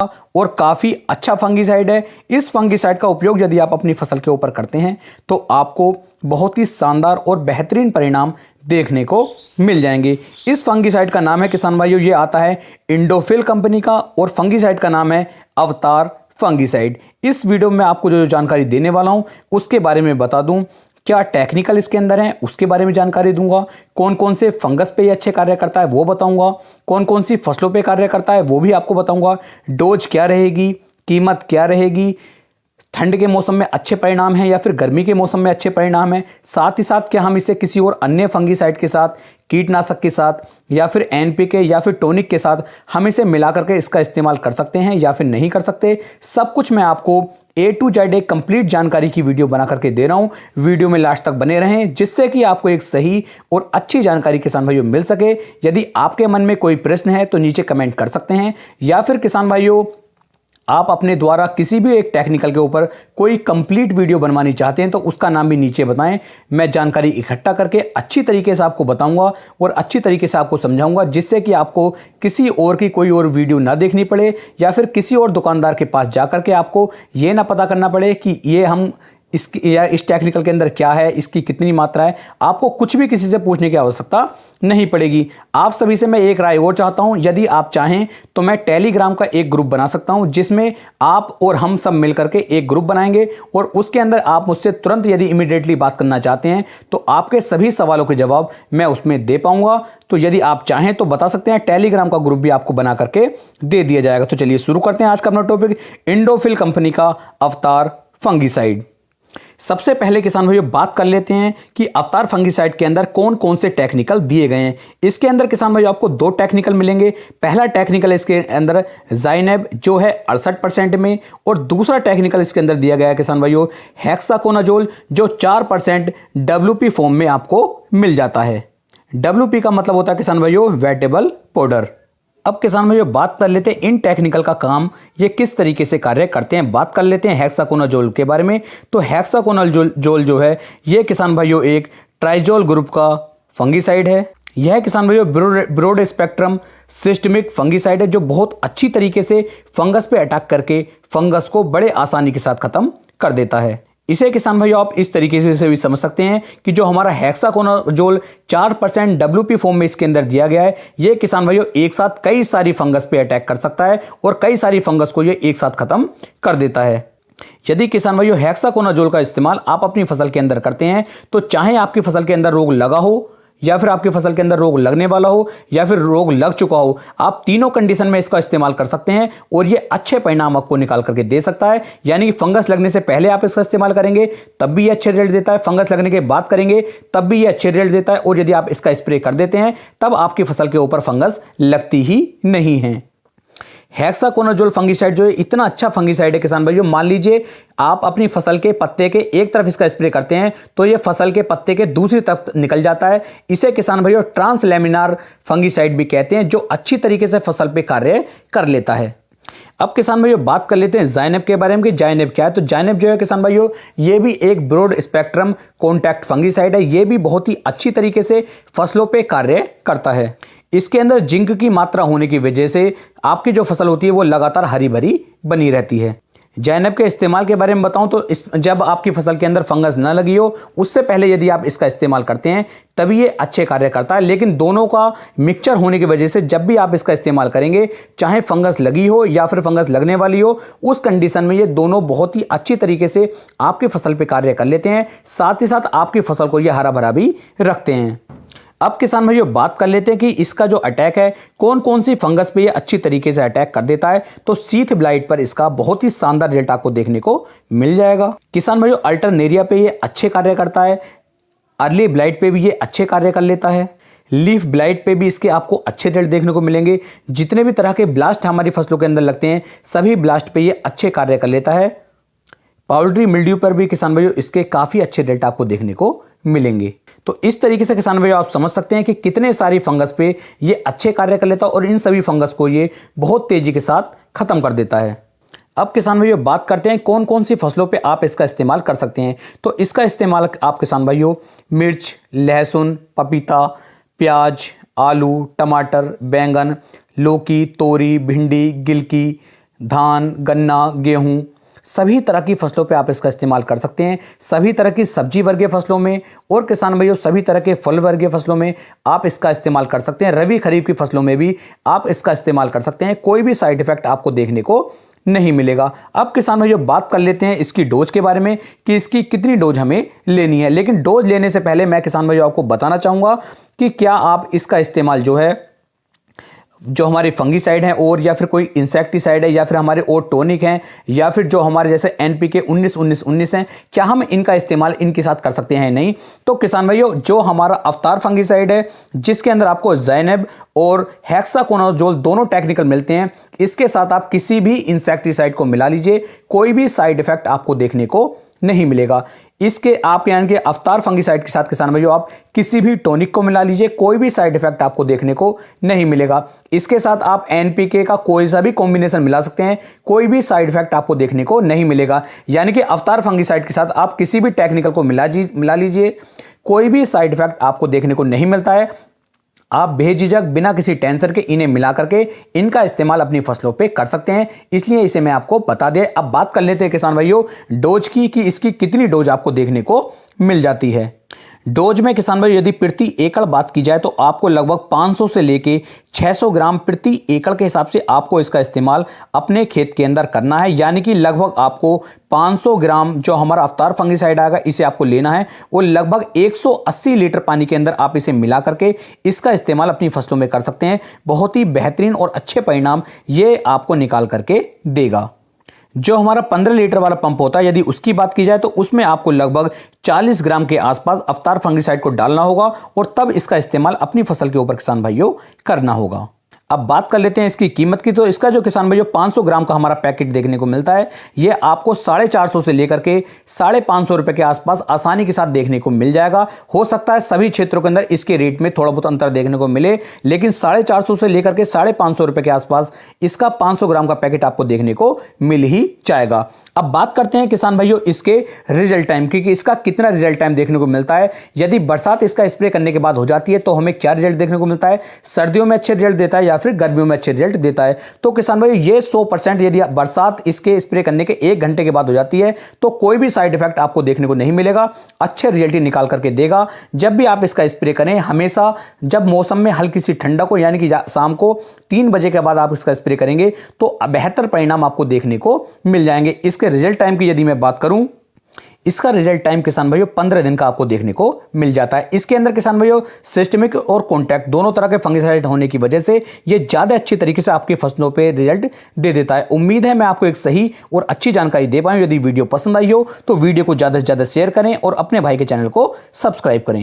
और काफ़ी अच्छा फंगीसाइड है। इस फंगीसाइड का उपयोग यदि आप अपनी फसल के ऊपर करते हैं तो आपको बहुत ही शानदार और बेहतरीन परिणाम देखने को मिल जाएंगे। इस फंगीसाइड का नाम है किसान भाइयों, ये आता है इंडोफिल कंपनी का और फंगीसाइड का नाम है अवतार फंगीसाइड। इस वीडियो में आपको जो जानकारी देने वाला हूं उसके बारे में बता दूं, क्या टेक्निकल इसके अंदर है उसके बारे में जानकारी दूंगा, कौन कौन से फंगस पे ये अच्छे कार्य करता है वो बताऊंगा, कौन कौन सी फसलों पे कार्य करता है वो भी आपको बताऊंगा, डोज क्या रहेगी, कीमत क्या रहेगी, ठंड के मौसम में अच्छे परिणाम हैं या फिर गर्मी के मौसम में अच्छे परिणाम हैं, साथ ही साथ क्या हम इसे किसी और अन्य फंगीसाइड के साथ, कीटनाशक के साथ या फिर एनपीके या फिर टोनिक के साथ हम इसे मिला करके इसका इस्तेमाल कर सकते हैं या फिर नहीं कर सकते। सब कुछ मैं आपको A to Z एक कंप्लीट जानकारी की वीडियो बना करके दे रहा हूं। वीडियो में लास्ट तक बने रहें जिससे कि आपको एक सही और अच्छी जानकारी किसान भाइयों मिल सके। यदि आपके मन में कोई प्रश्न है तो नीचे कमेंट कर सकते हैं या फिर किसान भाइयों आप अपने द्वारा किसी भी एक टेक्निकल के ऊपर कोई कंप्लीट वीडियो बनवानी चाहते हैं तो उसका नाम भी नीचे बताएं। मैं जानकारी इकट्ठा करके अच्छी तरीके से आपको बताऊंगा और अच्छी तरीके से आपको समझाऊंगा जिससे कि आपको किसी और की कोई और वीडियो ना देखनी पड़े या फिर किसी और दुकानदार के पास जाकर के आपको ये ना पता करना पड़े कि ये हम इसकी या इस टेक्निकल के अंदर क्या है, इसकी कितनी मात्रा है। आपको कुछ भी किसी से पूछने की आवश्यकता नहीं पड़ेगी। आप सभी से मैं एक राय और चाहता हूं, यदि आप चाहें तो मैं टेलीग्राम का एक ग्रुप बना सकता हूं जिसमें आप और हम सब मिलकर के एक ग्रुप बनाएंगे और उसके अंदर आप मुझसे तुरंत यदि इमीडिएटली बात करना चाहते हैं तो आपके सभी सवालों के जवाब मैं उसमें दे पाऊंगा। तो यदि आप चाहें तो बता सकते हैं, टेलीग्राम का ग्रुप भी आपको बना करके दे दिया जाएगा। तो चलिए शुरू करते हैं आज का अपना टॉपिक, इंडोफिल कंपनी का अवतार फंगीसाइड। सबसे पहले किसान भाइयों बात कर लेते हैं कि अवतार फंगीसाइड के अंदर कौन कौन से टेक्निकल दिए गए हैं। इसके अंदर किसान भाइयों आपको दो टेक्निकल मिलेंगे। पहला टेक्निकल इसके अंदर जाइनेब जो है 68% में और दूसरा टेक्निकल इसके अंदर दिया गया है किसान भाइयों हेक्साकोनाजोल जो 4% WP फॉर्म में आपको मिल जाता है। WP का मतलब होता है किसान भाइयों वेटेबल पाउडर। अब किसान भाइयों बात कर लेते हैं इन टेक्निकल का काम ये किस तरीके से कार्य करते हैं। बात कर लेते हैं हेक्साकोनाजोल के बारे में। तो हेक्साकोनाजोल जो है ये किसान भाइयों एक ट्राइजोल ग्रुप का फंगीसाइड है। यह किसान भाइयों ब्रॉड स्पेक्ट्रम सिस्टमिक फंगीसाइड है जो बहुत अच्छी तरीके से फंगस पे अटैक करके फंगस को बड़े आसानी के साथ खत्म कर देता है। इसे किसान भाइयों आप इस तरीके से भी समझ सकते हैं कि जो हमारा हेक्साकोनाजोल 4% WP फॉर्म में इसके अंदर दिया गया है, ये किसान भाइयों एक साथ कई सारी फंगस पे अटैक कर सकता है और कई सारी फंगस को ये एक साथ खत्म कर देता है। यदि किसान भाइयों हेक्साकोनाजोल का इस्तेमाल आप अपनी फसल के अंदर करते हैं तो चाहे आपकी फसल के अंदर रोग लगा हो या फिर आपकी फसल के अंदर रोग लगने वाला हो या फिर रोग लग चुका हो, आप तीनों कंडीशन में इसका इस्तेमाल कर सकते हैं और ये अच्छे परिणाम आपको निकाल करके दे सकता है। यानी कि फंगस लगने से पहले आप इसका इस्तेमाल करेंगे तब भी ये अच्छे रिजल्ट देता है, फंगस लगने के बाद करेंगे तब भी ये अच्छे रिजल्ट देता है और यदि आप इसका स्प्रे कर देते हैं तब आपकी फसल के ऊपर फंगस लगती ही नहीं है। हेक्साकोनाजोल फंगीसाइड जो है इतना अच्छा फंगीसाइड है किसान भाइयों, मान लीजिए आप अपनी फसल के पत्ते के एक तरफ इसका स्प्रे करते हैं तो ये फसल के पत्ते के दूसरी तरफ निकल जाता है। इसे किसान भाइयों ट्रांसलैमिनार फंगीसाइड भी कहते हैं जो अच्छी तरीके से फसल पे कार्य कर लेता है। अब किसान भाइयों बात कर लेते हैं जाइनेब के बारे में कि जाइनेब क्या है। तो जाइनेब जो है किसान भाइयों ये भी एक ब्रॉड स्पेक्ट्रम कॉन्टैक्ट फंगीसाइड है। ये भी बहुत ही अच्छी तरीके से फसलों पे कार्य करता है। इसके अंदर जिंक की मात्रा होने की वजह से आपकी जो फसल होती है वो लगातार हरी भरी बनी रहती है। जाइनेब के इस्तेमाल के बारे में बताऊं तो जब आपकी फसल के अंदर फंगस न लगी हो उससे पहले यदि आप इसका इस्तेमाल करते हैं तभी ये अच्छे कार्य करता है। लेकिन दोनों का मिक्सचर होने की वजह से जब भी आप इसका इस्तेमाल करेंगे चाहे फंगस लगी हो या फिर फंगस लगने वाली हो उस कंडीशन में ये दोनों बहुत ही अच्छी तरीके से आपकी फसल पे कार्य कर लेते हैं, साथ ही साथ आपकी फसल को ये हरा भरा भी रखते हैं। अब किसान भाइयों बात कर लेते हैं कि इसका जो अटैक है कौन कौन सी फंगस पे ये अच्छी तरीके से अटैक कर देता है। तो सीथ ब्लाइट पर इसका बहुत ही शानदार रिजल्ट आपको देखने को मिल जाएगा। किसान भाइयों अल्टरनेरिया पे ये अच्छे कार्य करता है, अर्ली ब्लाइट पे भी ये अच्छे कार्य कर लेता है, लीफ ब्लाइट पे भी इसके आपको अच्छे रिजल्ट देखने को मिलेंगे। जितने भी तरह के ब्लास्ट हमारी फसलों के अंदर लगते हैं सभी ब्लास्ट पे ये अच्छे कार्य कर लेता है। पाउडरी मिल्ड्यू पर भी किसान भाइयों इसके काफी अच्छे रिजल्ट आपको देखने को मिलेंगे। तो इस तरीके से किसान भाइयों आप समझ सकते हैं कि कितने सारी फंगस पे ये अच्छे कार्य कर लेता है और इन सभी फंगस को ये बहुत तेजी के साथ खत्म कर देता है। अब किसान भाइयों बात करते हैं कौन कौन सी फसलों पे आप इसका इस्तेमाल कर सकते हैं। तो इसका इस्तेमाल आप किसान भाइयों मिर्च, लहसुन, पपीता, प्याज, आलू, टमाटर, बैंगन, लौकी, तोरी, भिंडी, गिलकी, धान, गन्ना, गेहूं, सभी तरह की फसलों पे आप इसका इस्तेमाल कर सकते हैं। सभी तरह की सब्जी वर्गीय फसलों में और किसान भाइयों सभी तरह के फल वर्गीय फसलों में आप इसका इस्तेमाल कर सकते हैं। रबी खरीफ की फसलों में भी आप इसका इस्तेमाल कर सकते हैं। कोई भी साइड इफेक्ट आपको देखने को नहीं मिलेगा। अब किसान भाइयों बात कर लेते हैं इसकी डोज के बारे में कि इसकी कितनी डोज हमें लेनी है। लेकिन डोज लेने से पहले मैं किसान भाइयों आपको बताना चाहूँगा कि क्या आप इसका इस्तेमाल जो हमारी फंगीसाइड है और या फिर कोई इंसेक्टिसाइड है या फिर हमारे और टॉनिक हैं या फिर जो हमारे जैसे एनपीके 19-19-19 हैं, क्या हम इनका इस्तेमाल इनके साथ कर सकते हैं? नहीं। तो किसान भाइयों जो हमारा अवतार फंगीसाइड है जिसके अंदर आपको ज़ैनब और हेक्साकोनाजोल दोनों टेक्निकल मिलते हैं, इसके साथ आप किसी भी इंसेक्टिसाइड को मिला लीजिए, कोई भी साइड इफेक्ट आपको देखने को नहीं मिलेगा। इसके आप यानी कि अवतार फंगीसाइड के साथ किसान भाइयों आप किसी भी टॉनिक को मिला लीजिए, कोई भी साइड इफेक्ट आपको देखने को नहीं मिलेगा। इसके साथ आप एनपीके का कोई सा भी कॉम्बिनेशन मिला सकते हैं, कोई भी साइड इफेक्ट आपको देखने को नहीं मिलेगा। यानी कि अवतार फंगीसाइड के साथ आप किसी भी टेक्निकल को मिला लीजिए, कोई भी साइड इफेक्ट आपको देखने को नहीं मिलता है। आप बेझिझक बिना किसी टेंशन के इन्हें मिला करके इनका इस्तेमाल अपनी फसलों पे कर सकते हैं, इसलिए इसे मैं आपको बता दें। अब बात कर लेते हैं किसान भाइयों डोज की कि इसकी कितनी डोज आपको देखने को मिल जाती है। डोज में किसान भाई यदि प्रति एकड़ बात की जाए तो आपको लगभग 500 से लेके 600 ग्राम प्रति एकड़ के हिसाब से आपको इसका इस्तेमाल अपने खेत के अंदर करना है। यानी कि लगभग आपको 500 ग्राम जो हमारा अवतार फंगीसाइड आएगा इसे आपको लेना है और लगभग 180 लीटर पानी के अंदर आप इसे मिला करके इसका इस्तेमाल अपनी फसलों में कर सकते हैं। बहुत ही बेहतरीन और अच्छे परिणाम ये आपको निकाल करके देगा। जो हमारा 15 लीटर वाला पंप होता है यदि उसकी बात की जाए तो उसमें आपको लगभग 40 ग्राम के आसपास अवतार फंगीसाइड को डालना होगा और तब इसका इस्तेमाल अपनी फसल के ऊपर किसान भाइयों करना होगा। अब बात कर लेते हैं इसकी कीमत की। तो इसका जो किसान भाइयों 500 ग्राम का हमारा पैकेट देखने को मिलता है ये आपको 450 से लेकर के 550 रुपए के आसपास आसानी के साथ देखने को मिल जाएगा। हो सकता है सभी क्षेत्रों के अंदर इसके रेट में थोड़ा बहुत अंतर देखने को मिले, लेकिन 450 से लेकर के 550 रुपए के आसपास इसका 500 ग्राम का पैकेट आपको देखने को मिल ही जाएगा। अब बात करते हैं किसान भाइयों इसके रिजल्ट टाइम की कि इसका कितना रिजल्ट टाइम देखने को मिलता है। यदि बरसात इसका स्प्रे करने के बाद हो जाती है तो हमें क्या रिजल्ट देखने को मिलता है, सर्दियों में अच्छे रिजल्ट देता है या फिर गर्मियों में अच्छे रिजल्ट देता है। तो किसान भाई ये 100% यदि बरसात इसके स्प्रे करने के 1 घंटे के बाद हो जाती है तो कोई भी साइड इफेक्ट आपको देखने को नहीं मिलेगा, अच्छे रिजल्ट ही निकाल करके देगा। जब भी आप इसका स्प्रे करें हमेशा जब मौसम में हल्की सी ठंडक हो यानी कि शाम को 3 बजे के बाद आप इसका स्प्रे करेंगे तो बेहतर परिणाम आपको देखने को मिल जाएंगे। इसके रिजल्ट टाइम की यदि मैं बात करूं, इसका रिजल्ट टाइम किसान भाइयों 15 दिन का आपको देखने को मिल जाता है। इसके अंदर किसान भाइयों सिस्टमिक और कॉन्टैक्ट दोनों तरह के फंगिसाइड होने की वजह से ये ज्यादा अच्छी तरीके से आपकी फसलों पे रिजल्ट दे देता है। उम्मीद है मैं आपको एक सही और अच्छी जानकारी दे पाऊं। यदि वीडियो पसंद आई हो तो वीडियो को ज्यादा से ज्यादा शेयर करें और अपने भाई के चैनल को सब्सक्राइब करें।